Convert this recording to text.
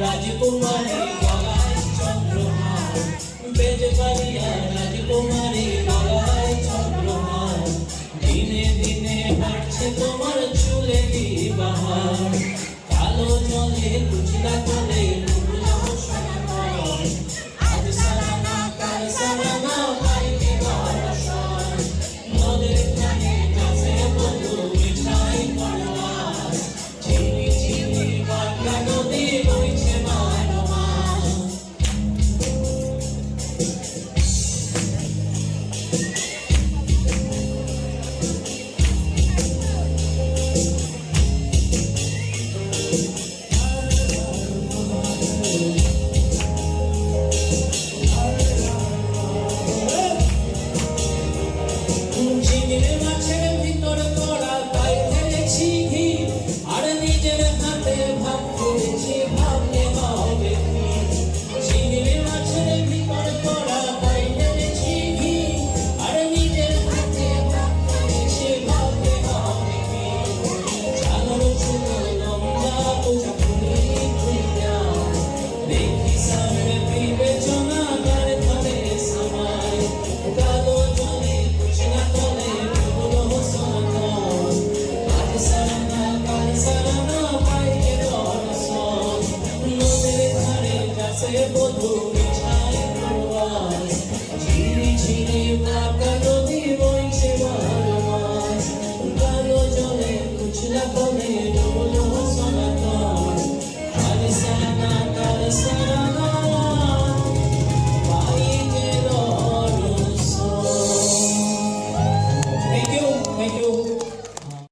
রাজকুমারী গলায় চন্দ্রহার, বেজবাড়িয়া রাজকুমারী গলায় চন্দ্রহার, দিনে দিনে বাড়ছে তোমার চুলে বাহার, কালো জলে কুচিলা কোলে ডুবলো সোনার, আজ সারানা কাল সারানা পাইকে বর্ষণ, নদের ধারে কাছে বধু বিছাই পড়লাম, চিনি চিনি বাংলা নদী বইছে মানমা। চিনির মাছের ভিতর করা তাই ফেলেছি ঘি, আর নিজের হাতে ভাব করেছি ভাবলে হবে কি। চিনির মাছের ভিতর করা তাই ফেলেছি ঘি, আর নিজের হাতে ভাব করেছি ভাবলে হবে কি। চালর চুলো লম্বা বোঝা ফুলি খুলিয়া, দেখি সামনে বিবেচনা তার ধরে সবাই, কালো জলে কুচিলা কোলে ডুবলো সোনার, আজ সারানা কাল সারানা পাইকে দর্শন, নদের ধারে যাচ্ছে বধু